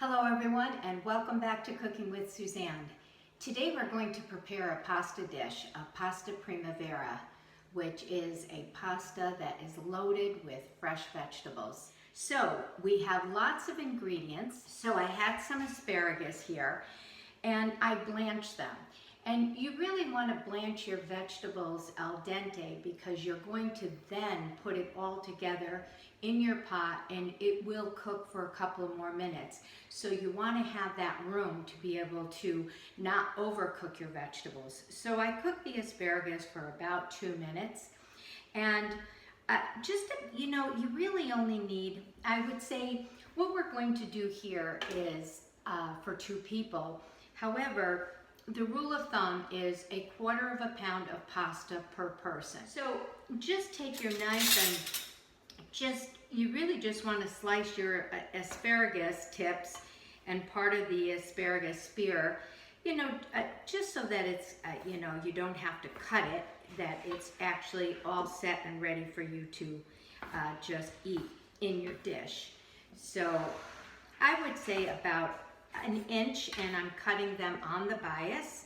Hello everyone and welcome back to Cooking with Suzanne. Today we're going to prepare a pasta dish, a pasta primavera, which is a pasta that is loaded with fresh vegetables. So we have lots of ingredients. So I had some asparagus here and I blanched them. And you really want to blanch your vegetables al dente because you're going to then put it all together in your pot and it will cook for a couple of more minutes. So you want to have that room to be able to not overcook your vegetables. So I cooked the asparagus for about 2 minutes. And you really only need, I would say, what we're going to do here is for 2 people. However, the rule of thumb is 1/4 pound of pasta per person. So just take your knife and you really just want to slice your asparagus tips and part of the asparagus spear, just so that it's, you don't have to cut it, that it's actually all set and ready for you to just eat in your dish. So I would say about 1 inch, and I'm cutting them on the bias.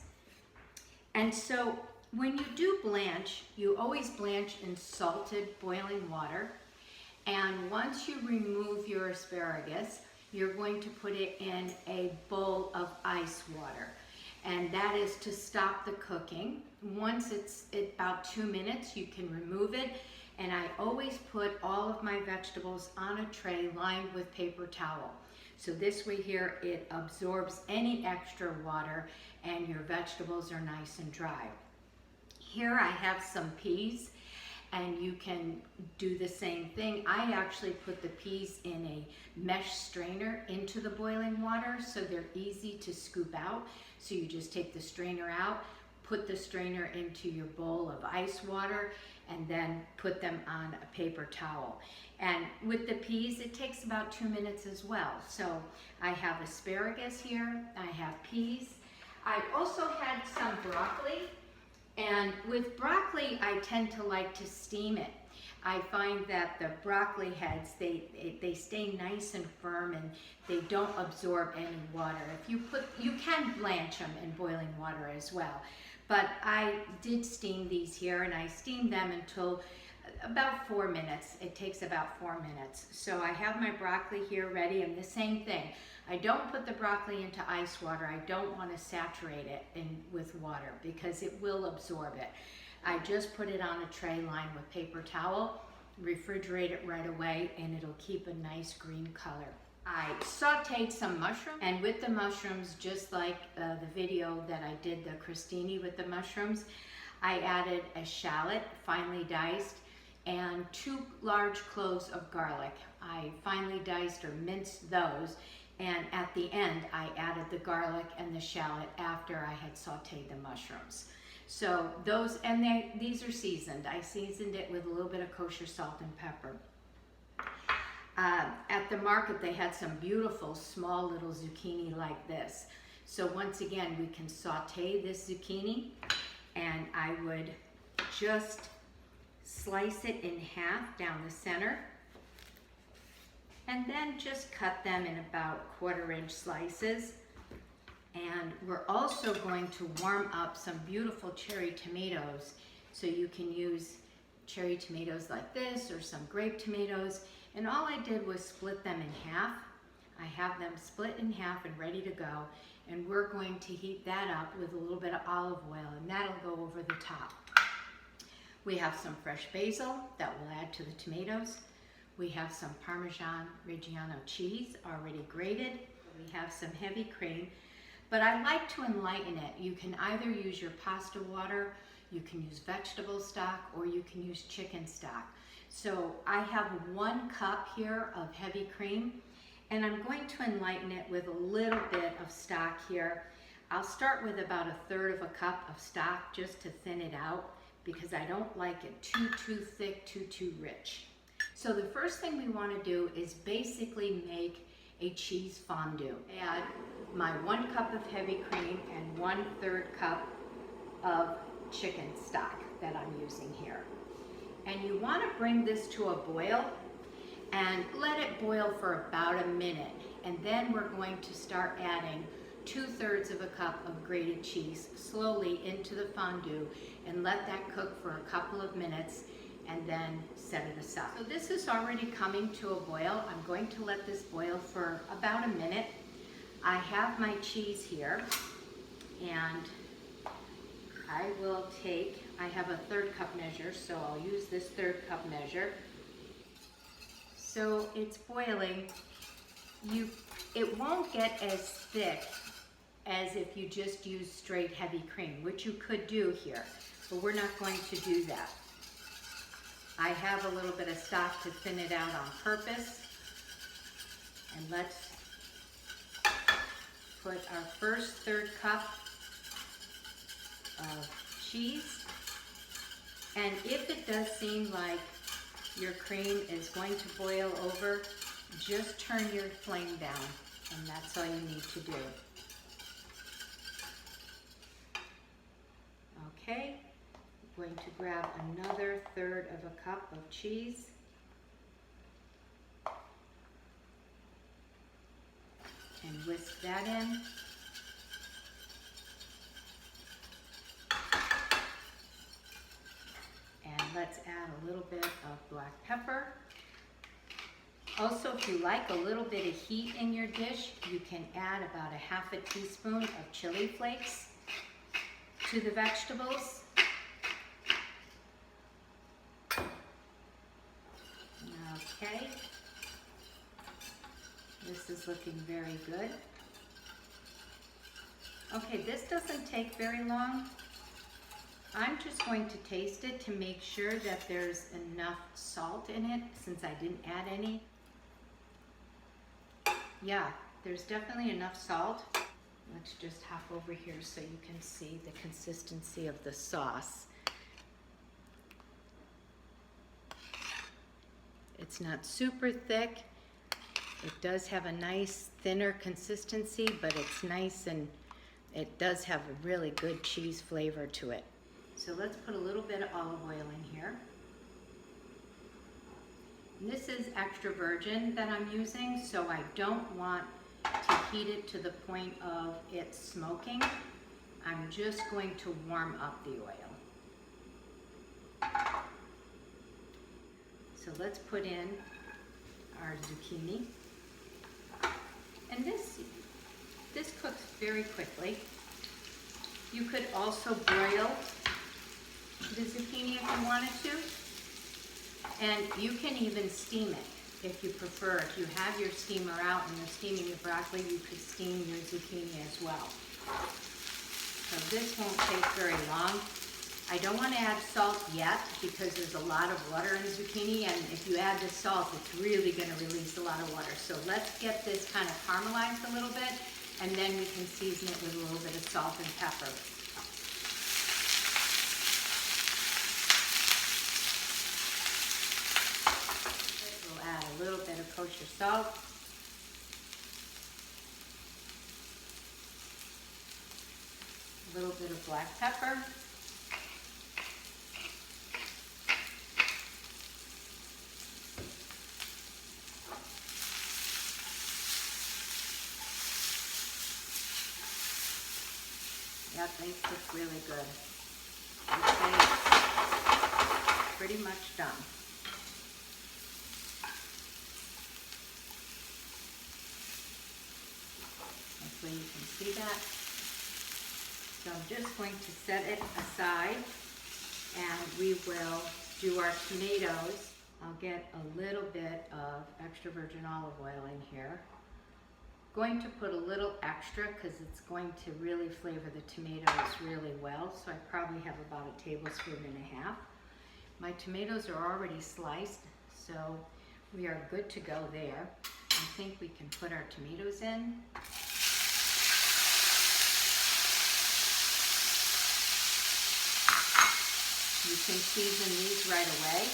And so when you do blanch, you always blanch in salted boiling water. And once you remove your asparagus, you're going to put it in a bowl of ice water. And that is to stop the cooking. Once it's about 2 minutes, you can remove it. And I always put all of my vegetables on a tray lined with paper towel. So this way here, it absorbs any extra water and your vegetables are nice and dry. Here I have some peas and you can do the same thing. I actually put the peas in a mesh strainer into the boiling water so they're easy to scoop out. So you just take the strainer out, put the strainer into your bowl of ice water, and then put them on a paper towel. And with the peas, it takes about 2 minutes as well. So I have asparagus here, I have peas. I also had some broccoli, and with broccoli, I tend to like to steam it. I find that the broccoli heads, they stay nice and firm and they don't absorb any water. You can blanch them in boiling water as well. But I did steam these here, and I steamed them until about 4 minutes. It takes about 4 minutes. So I have my broccoli here ready, and the same thing. I don't put the broccoli into ice water. I don't want to saturate it with water because it will absorb it. I just put it on a tray lined with paper towel, refrigerate it right away, and it'll keep a nice green color. I sauteed some mushrooms, and with the mushrooms, just like the video that I did, the crostini with the mushrooms, I added a shallot, finely diced, and 2 large cloves of garlic. I finely diced or minced those, and at the end, I added the garlic and the shallot after I had sauteed the mushrooms. So those, and these are seasoned. I seasoned it with a little bit of kosher salt and pepper. At the market, they had some beautiful small little zucchini like this. So once again, we can saute this zucchini, and I would just slice it in half down the center, and then just cut them in about 1/4 inch slices. And we're also going to warm up some beautiful cherry tomatoes. So you can use cherry tomatoes like this or some grape tomatoes. And all I did was split them in half. I have them split in half and ready to go. And we're going to heat that up with a little bit of olive oil, and that'll go over the top. We have some fresh basil that we'll add to the tomatoes. We have some Parmesan Reggiano cheese already grated. We have some heavy cream, but I like to enlighten it. You can either use your pasta water, you can use vegetable stock, or you can use chicken stock. So I have 1 cup here of heavy cream, and I'm going to enlighten it with a little bit of stock here. I'll start with about 1/3 cup of stock just to thin it out because I don't like it too thick, too rich. So the first thing we want to do is basically make a cheese fondue. Add my 1 cup of heavy cream and 1/3 cup of chicken stock that I'm using here. And you want to bring this to a boil and let it boil for about 1 minute. And then we're going to start adding 2/3 of a cup of grated cheese slowly into the fondue and let that cook for a couple of minutes and then set it aside. So this is already coming to a boil. I'm going to let this boil for about a minute. I have my cheese here, and I have a 1/3 cup measure, so I'll use this 1/3 cup measure. So it's boiling. It won't get as thick as if you just use straight heavy cream, which you could do here, but we're not going to do that. I have a little bit of stock to thin it out on purpose. And let's put our first 1/3 cup of cheese. And if it does seem like your cream is going to boil over, just turn your flame down, and that's all you need to do. Okay, I'm going to grab another 1/3 of a cup of cheese. And whisk that in. And let's add a little bit of black pepper. Also, if you like a little bit of heat in your dish, you can add about a 1/2 teaspoon of chili flakes to the vegetables. Okay. This is looking very good. Okay, this doesn't take very long. I'm just going to taste it to make sure that there's enough salt in it, since I didn't add any. Yeah, there's definitely enough salt. Let's just hop over here so you can see the consistency of the sauce. It's not super thick. It does have a nice thinner consistency, but it's nice, and it does have a really good cheese flavor to it. So let's put a little bit of olive oil in here. And this is extra virgin that I'm using, so I don't want to heat it to the point of it smoking. I'm just going to warm up the oil. So let's put in our zucchini. And this cooks very quickly. You could also broil the zucchini if you wanted to. And you can even steam it if you prefer. If you have your steamer out and you're steaming your broccoli, you could steam your zucchini as well. So this won't take very long. I don't want to add salt yet because there's a lot of water in zucchini, and if you add the salt, it's really going to release a lot of water. So let's get this kind of caramelized a little bit, and then we can season it with a little bit of salt and pepper. We'll add a little bit of kosher salt. A little bit of black pepper. That makes it really good. Okay, it's pretty much done. Hopefully you can see that. So I'm just going to set it aside, and we will do our tomatoes. I'll get a little bit of extra virgin olive oil in here. Going to put a little extra because it's going to really flavor the tomatoes really well. So I probably have about a tablespoon and a half. My tomatoes are already sliced, so we are good to go there. I think we can put our tomatoes in. You can season these right away.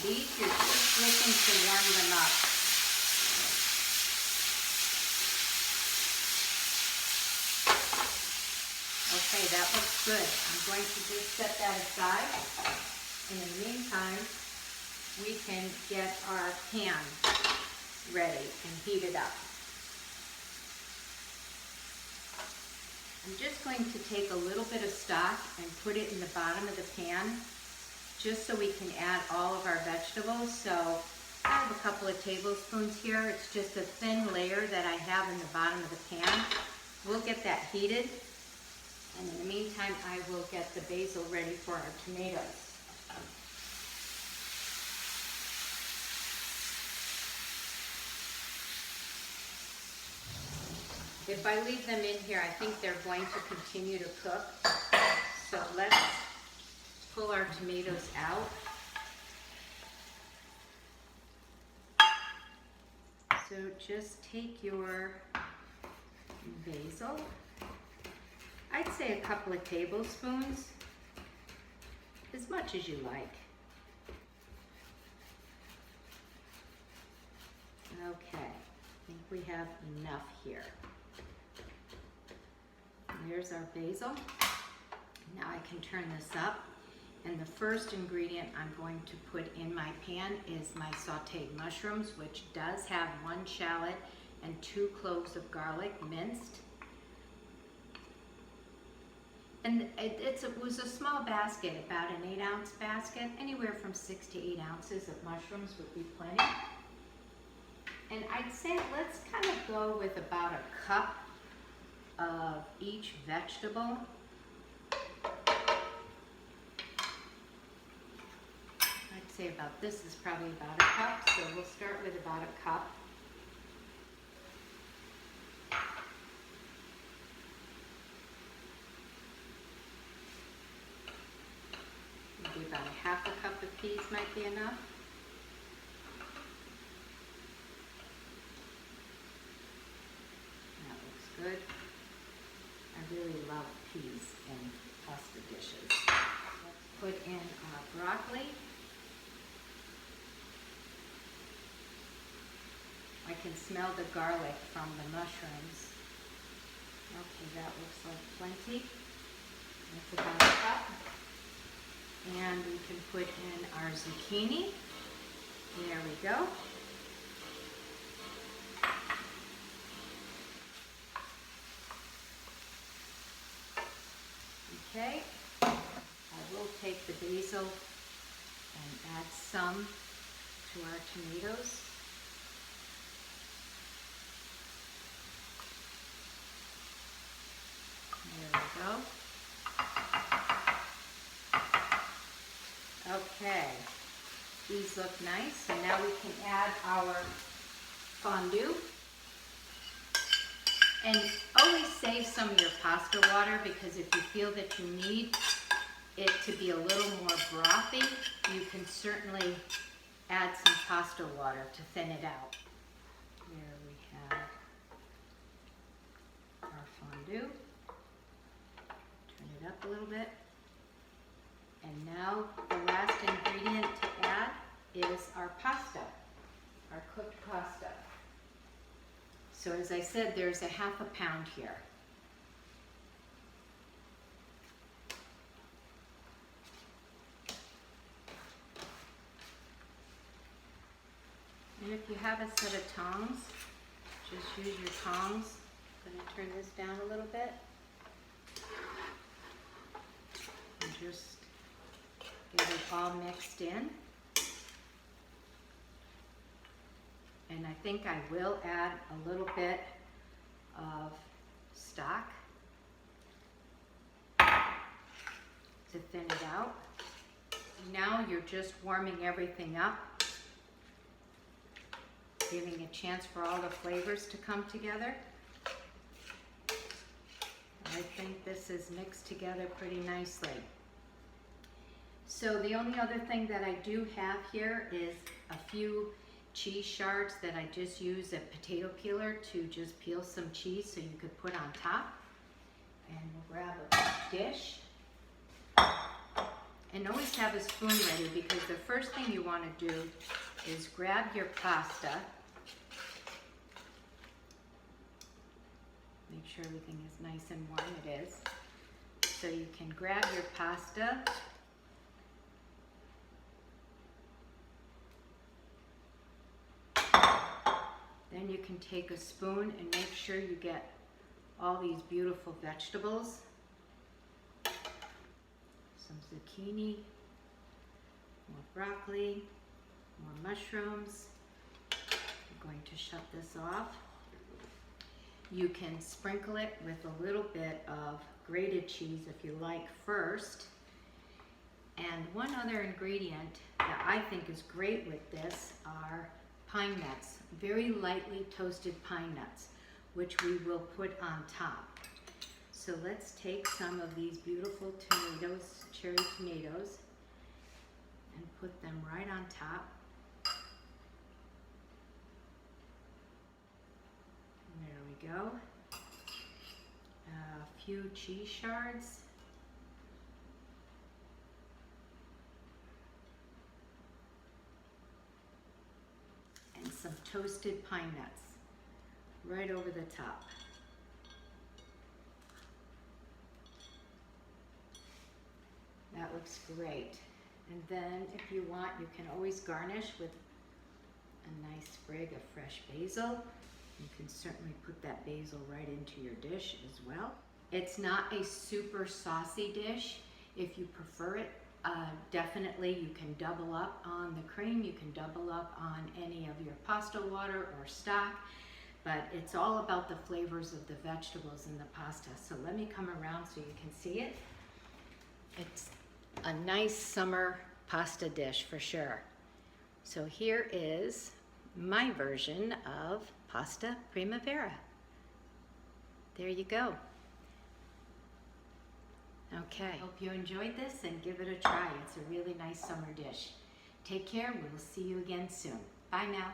These, you're just looking to warm them up. Okay, Okay, that looks good. I'm going to just set that aside. And in the meantime, we can get our pan ready and heat it up. I'm just going to take a little bit of stock and put it in the bottom of the pan, just so we can add all of our vegetables. So I have a couple of tablespoons here. It's just a thin layer that I have in the bottom of the pan. We'll get that heated. And in the meantime, I will get the basil ready for our tomatoes. If I leave them in here, I think they're going to continue to cook. So let's pull our tomatoes out. So just take your basil. I'd say a couple of tablespoons, as much as you like. Okay, I think we have enough here. There's our basil. Now I can turn this up. And the first ingredient I'm going to put in my pan is my sauteed mushrooms, which does have 1 shallot and 2 cloves of garlic minced. And it was a small basket, about an 8-ounce basket. Anywhere from 6 to 8 ounces of mushrooms would be plenty. And I'd say let's kind of go with about a cup of each vegetable. I'd say about this is probably about a cup, so we'll start with about a cup. Maybe about a half a cup of peas might be enough. That looks good. I really love peas in pasta dishes. Let's put in our broccoli. I can smell the garlic from the mushrooms. Okay, that looks like plenty. That's about a cup. And we can put in our zucchini. There we go. Okay, I will take the basil and add some to our tomatoes. There we go. Okay, these look nice, and now we can add our fondue. And always save some of your pasta water, because if you feel that you need it to be a little more brothy, you can certainly add some pasta water to thin it out. Here we have our fondue. Turn it up a little bit. And now the last ingredient to add is our pasta, our cooked pasta. So as I said, there's a half a pound here. And if you have a set of tongs, just use your tongs. I'm going to turn this down a little bit. And just get it all mixed in. And I think I will add a little bit of stock to thin it out. Now you're just warming everything up, giving a chance for all the flavors to come together. I think this is mixed together pretty nicely. So the only other thing that I do have here is a few cheese shards that I just use a potato peeler to just peel some cheese so you could put on top. And we'll grab a dish. And always have a spoon ready, because the first thing you want to do is grab your pasta. Make sure everything is nice and warm. It is. So you can grab your pasta. Then you can take a spoon and make sure you get all these beautiful vegetables. Some zucchini, more broccoli, more mushrooms. I'm going to shut this off. You can sprinkle it with a little bit of grated cheese if you like first. And one other ingredient that I think is great with this are pine nuts, very lightly toasted pine nuts, which we will put on top. So let's take some of these beautiful tomatoes, cherry tomatoes, and put them right on top. There we go. A few cheese shards. And some toasted pine nuts right over the top. That looks great. And then if you want, you can always garnish with a nice sprig of fresh basil. You can certainly put that basil right into your dish as well. It's not a super saucy dish. If you prefer it, definitely you can double up on the cream. You can double up on any of your pasta water or stock, but it's all about the flavors of the vegetables in the pasta. So let me come around so you can see it. It's a nice summer pasta dish for sure. So here is my version of pasta primavera. There you go. Okay, hope you enjoyed this and give it a try. It's a really nice summer dish. Take care. We'll see you again soon. Bye now.